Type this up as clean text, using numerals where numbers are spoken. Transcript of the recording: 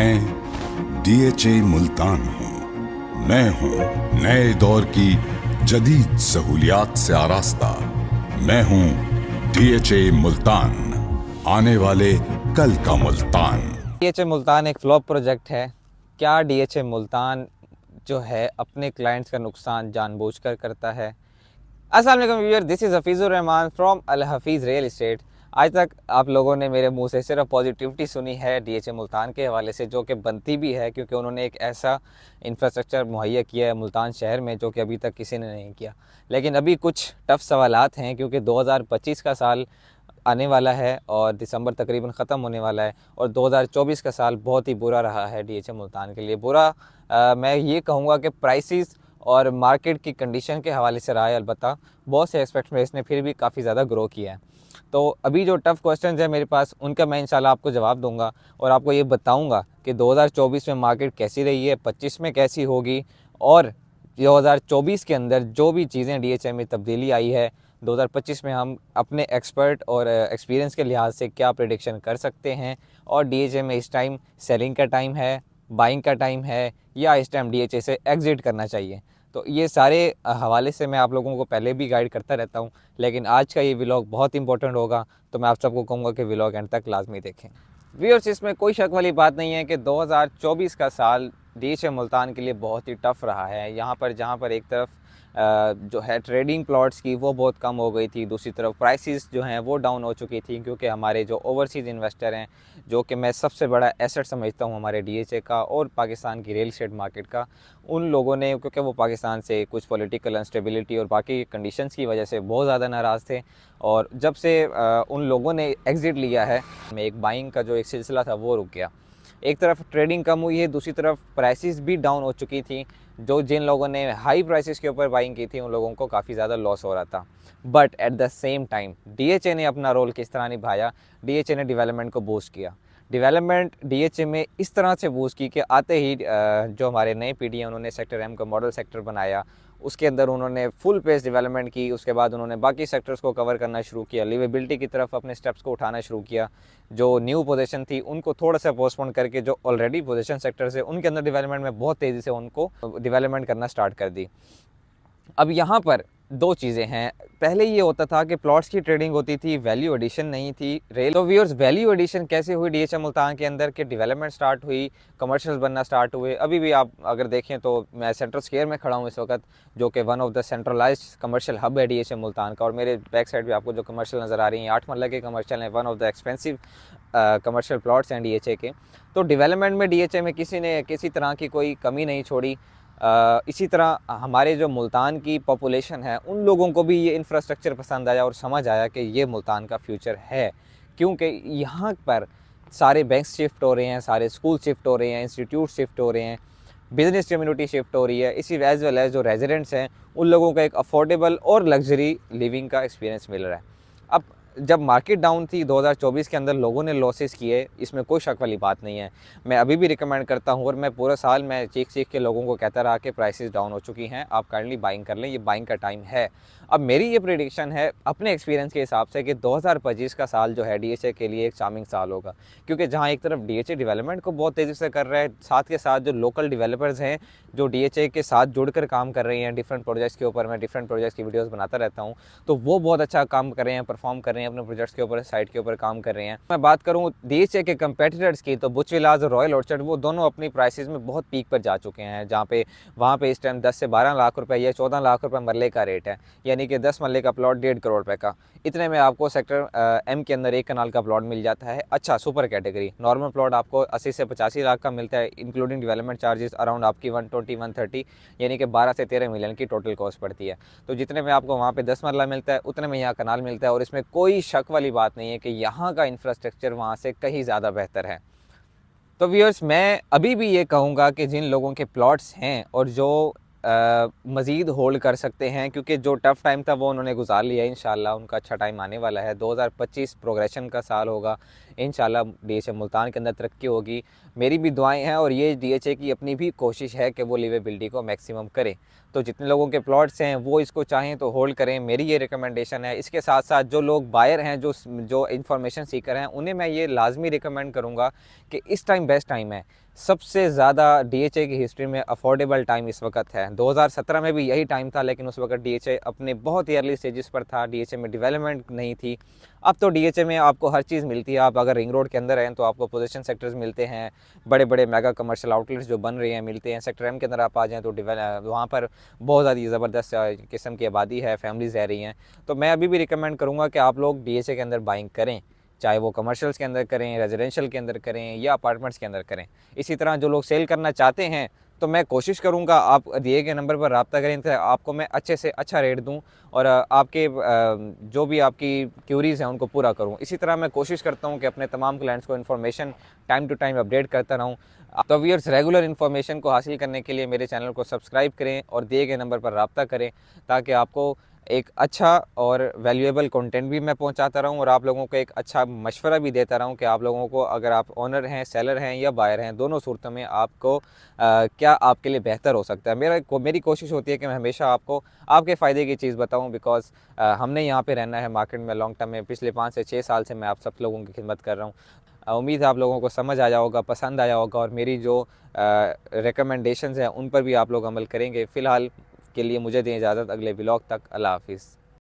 मैं डीएचए मुल्तान हूँ। मैं हूँ नए दौर की जदीद सहूलियात से आरास्ता। मैं हूँ डीएचए मुल्तान, आने वाले कल का मुल्तान। डीएचए मुल्तान एक फ्लॉप प्रोजेक्ट है। क्या डीएचए मुल्तान जो है अपने क्लाइंट्स का नुकसान जानबूझकर करता है? अस्सलाम वालेकुम viewer, this is Hafizur Rahman from Al Hafiz real estate. आज तक आप लोगों ने मेरे मुंह से सिर्फ पॉजिटिविटी सुनी है डीएचए मुल्तान के हवाले से, जो कि बनती भी है क्योंकि उन्होंने एक ऐसा इंफ्रास्ट्रक्चर मुहैया किया है मुल्तान शहर में जो कि अभी तक किसी ने नहीं किया। लेकिन अभी कुछ टफ़ सवालात हैं क्योंकि 2025 का साल आने वाला है और दिसंबर तकरीबन ख़त्म होने वाला है और 2024 का साल बहुत ही बुरा रहा है डीएचए मुल्तान के लिए। बुरा मैं ये कहूँगा कि प्राइसेस और मार्केट की कंडीशन के हवाले से रहा है। अलबत्ता बहुत से एस्पेक्ट्स में इसने फिर भी काफ़ी ज़्यादा ग्रो किया है। तो अभी जो टफ़ क्वेश्चंस हैं मेरे पास, उनका मैं इंशाल्लाह आपको जवाब दूंगा और आपको ये बताऊंगा कि 2024 में मार्केट कैसी रही है, 25 में कैसी होगी और 2024 के अंदर जो भी चीज़ें डीएचए में तब्दीली आई है 2025 में हम अपने एक्सपर्ट और एक्सपीरियंस के लिहाज से क्या प्रेडिक्शन कर सकते हैं और डीएचए में इस टाइम सेलिंग का टाइम है, बाइंग का टाइम है या इस टाइम डीएचए से एग्ज़िट करना चाहिए। तो ये सारे हवाले से मैं आप लोगों को पहले भी गाइड करता रहता हूँ, लेकिन आज का ये व्लॉग बहुत इंपॉर्टेंट होगा तो मैं आप सबको कहूँगा कि व्लॉग एंड तक लाजमी देखें। व्यूअर्स, इसमें कोई शक वाली बात नहीं है कि 2024 का साल डीएचए मुल्तान के लिए बहुत ही टफ़ रहा है। यहाँ पर जहाँ पर एक तरफ जो है ट्रेडिंग प्लॉट्स की वो बहुत कम हो गई थी, दूसरी तरफ प्राइसेस जो हैं वो डाउन हो चुकी थी क्योंकि हमारे जो ओवरसीज़ इन्वेस्टर हैं, जो कि मैं सबसे बड़ा एसेट समझता हूँ हमारे डीएचए का और पाकिस्तान की रियल एस्टेट मार्केट का, उन लोगों ने, क्योंकि वो पाकिस्तान से कुछ पॉलिटिकल इंस्टेबिलिटी और बाकी कंडीशंस की वजह से बहुत ज़्यादा नाराज़ थे और जब से उन लोगों ने एग्ज़िट लिया है, में एक बाइंग का जो एक सिलसिला था वो रुक गया। एक तरफ ट्रेडिंग कम हुई है, दूसरी तरफ प्राइसेस भी डाउन हो चुकी थी। जो जिन लोगों ने हाई प्राइसेस के ऊपर बाइंग की थी उन लोगों को काफ़ी ज़्यादा लॉस हो रहा था। But at the same time DHA ने अपना रोल किस तरह निभाया? डीएचए ने डेवलपमेंट को बूस्ट किया। डेवलपमेंट डीएचए में इस तरह से बूस्ट की कि आते ही जो हमारे नए पीडी हैं उन्होंने सेक्टर एम का मॉडल सेक्टर बनाया, उसके अंदर उन्होंने फुल पेस डेवलपमेंट की। उसके बाद उन्होंने बाकी सेक्टर्स को कवर करना शुरू किया, लिवेबिलिटी की तरफ अपने स्टेप्स को उठाना शुरू किया। जो न्यू पोजीशन थी उनको थोड़ा सा पोस्टपोन करके जो ऑलरेडी पोजीशन सेक्टर्स है उनके अंदर डेवलपमेंट में बहुत तेज़ी से उनको डेवलपमेंट करना स्टार्ट कर दी। अब यहाँ पर दो चीज़ें हैं। पहले ये होता था कि प्लॉट्स की ट्रेडिंग होती थी, वैल्यू एडिशन नहीं थी। रेल तो व्यूअर्स, वैल्यू एडिशन कैसे हुई डीएचए मुल्तान के अंदर कि डेवलपमेंट स्टार्ट हुई, कमर्शियल्स बनना स्टार्ट हुए। अभी भी आप अगर देखें तो मैं सेंट्रल स्क्वायर में खड़ा हूँ इस वक्त, जो कि one of the centralised commercial hub है डीएचए मुल्तान का, और मेरे बैक साइड भी आपको जो कमर्शियल नज़र आ रही हैं 8 मरला के कमर्शियल हैं, one of the expensive commercial plots हैं डीएचए के। तो डेवलपमेंट में डीएचए में किसी ने किसी तरह की कोई कमी नहीं छोड़ी। इसी तरह हमारे जो मुल्तान की पॉपुलेशन है उन लोगों को भी ये इंफ्रास्ट्रक्चर पसंद आया और समझ आया कि ये मुल्तान का फ्यूचर है, क्योंकि यहाँ पर सारे बैंक्स शिफ्ट हो रहे हैं, सारे स्कूल शिफ्ट हो रहे हैं, इंस्टीट्यूट शिफ्ट हो रहे हैं, बिज़नेस कम्युनिटी शिफ्ट हो रही है। इसी एज वेल एज जो रेजिडेंट्स हैं उन लोगों को एक अफोर्डेबल और लग्जरी लिविंग का एक्सपीरियंस मिल रहा है। अब जब मार्केट डाउन थी 2024 के अंदर लोगों ने लॉसेस किए, इसमें कोई शक वाली बात नहीं है। मैं अभी भी रिकमेंड करता हूँ और मैं पूरा साल मैं चीख के लोगों को कहता रहा कि प्राइसेस डाउन हो चुकी हैं, आप काइंडली बाइंग कर लें, ये बाइंग का टाइम है। अब मेरी ये प्रेडिक्शन है अपने एक्सपीरियंस के हिसाब से कि 2025 का साल जो है डीएचए के लिए एक चार्मिंग साल होगा, क्योंकि जहाँ एक तरफ डीएचए डेवलपमेंट को बहुत तेज़ी से कर रहा है, साथ के साथ जो लोकल डेवलपर्स हैं जो डीएचए के साथ जुड़कर काम कर रही हैं डिफरेंट प्रोजेक्ट्स के ऊपर, मैं डिफरेंट प्रोजेक्ट्स की वीडियोज़ बनाता रहता हूँ, तो वो बहुत अच्छा काम कर रहे हैं, परफॉर्म कर रहे हैं अपने प्रोजेक्ट्स के ऊपर, साइट के ऊपर काम कर रहे हैं। मैं बात करूँ डीएचए के कंपेटिटर्स की तो बुच विलास और रॉयल ऑर्चर्ड, वो दोनों अपनी प्राइसेस में बहुत पीक पर जा चुके हैं, जहाँ पे वहाँ पे इस टाइम 10 से 12 लाख रुपए या 14 लाख रुपए मरले का रेट है, यानी कि 10 मरले का प्लॉट 1.5 करोड़ रुपए का। इतने में आपको सेक्टर एम के अंदर 1 कनाल का प्लॉट मिल जाता है। अच्छा, सुपर कैटेगरी नॉर्मल प्लॉट आपको 80 से 85 लाख का मिलता है, इंक्लूडिंग डेवलपमेंट चार्जेस अराउंड आपकी 120-130, यानी कि 12 से 13 मिलियन की टोटल कॉस्ट पड़ती है। तो जितने में आपको वहाँ पे 10 मरला मिलता है उतने में यहाँ कनाल मिलता है, और इसमें कोई शक वाली बात नहीं है कि यहाँ का इंफ्रास्ट्रक्चर वहाँ से कहीं ज़्यादा बेहतर है। तो व्यूअर्स, मैं अभी भी ये कहूँगा कि जिन लोगों के प्लॉट्स हैं और जो मज़ीद होल्ड कर सकते हैं, क्योंकि जो टफ़ टाइम था वो उन्होंने गुजार लिया है, इंशाल्लाह उनका अच्छा टाइम आने वाला है। 2025 प्रोग्रेशन का साल होगा, इंशाल्लाह DHA मुल्तान के अंदर तरक्की होगी। मेरी भी दुआएं हैं और ये DHA की अपनी भी कोशिश है कि वो लिवेबिलिटी को मैक्सिमम करे। तो जितने लोगों के प्लॉट्स हैं वो इसको चाहें तो होल्ड करें, मेरी ये रिकमेंडेशन है। इसके साथ साथ जो लोग बायर हैं, जो इन्फॉर्मेशन सीकर हैं, उन्हें मैं ये लाजमी रिकमेंड करूँगा कि इस टाइम बेस्ट टाइम है। सबसे ज़्यादा DHA की हिस्ट्री में अफोर्डेबल टाइम इस वक्त है। 2017 में भी यही टाइम था, लेकिन उस वक्त DHA अपने बहुत ही अर्ली स्टेजेस पर था, DHA में डेवलपमेंट नहीं थी। अब तो DHA में आपको हर चीज़ मिलती है। आप अगर रिंग रोड के अंदर हैं तो आपको पोजीशन सेक्टर्स मिलते हैं, बड़े बड़े मेगा कमर्शियल आउटलेट्स जो बन रहे हैं मिलते हैं। सेक्टर M के अंदर आप आ जाएँ तो वहाँ पर बहुत ज़्यादा ज़बरदस्त किस्म की आबादी है, फैमिलीज़ रह रही हैं। तो मैं अभी भी रिकमेंड करूँगा कि आप लोग DHA के अंदर बाइंग करें, चाहे वो कमर्शियल्स के अंदर करें, रेजिडेंशियल के अंदर करें या अपार्टमेंट्स के अंदर करें। इसी तरह जो लोग सेल करना चाहते हैं तो मैं कोशिश करूंगा आप दिए गए नंबर पर रब्ता करें तो आपको मैं अच्छे से अच्छा रेट दूं और आपके जो भी आपकी क्यूरीज़ हैं उनको पूरा करूं। इसी तरह मैं कोशिश करता हूं कि अपने तमाम क्लाइंट्स को information time to time update करता रहूं। तो व्यूअर्स, रेगुलर इन्फॉर्मेशन को हासिल करने के लिए मेरे चैनल को सब्सक्राइब करें और दिए गए नंबर पर रब्ता करें, ताकि आपको एक अच्छा और वैल्यूएबल कंटेंट भी मैं पहुंचाता रहूं और आप लोगों को एक अच्छा मशवरा भी देता रहूं कि आप लोगों को, अगर आप ओनर हैं, सेलर हैं या बायर हैं, दोनों सूरतों में आपको क्या आपके लिए बेहतर हो सकता है। मेरी कोशिश होती है कि मैं हमेशा आपको आपके फ़ायदे की चीज़ बताऊं, बिकॉज़ हमने यहाँ पे रहना है मार्केट में लॉन्ग टर्म में। पिछले 5 से 6 साल से मैं आप सब लोगों की खिदमत कर रहा हूँ। उम्मीद है आप लोगों को समझ आया होगा, पसंद आया होगा और मेरी जो रिकमेंडेशंस हैं उन पर भी आप लोग अमल करेंगे। फ़िलहाल के लिए मुझे दें इजाज़त, अगले व्लॉग तक अल्लाह हाफिज़।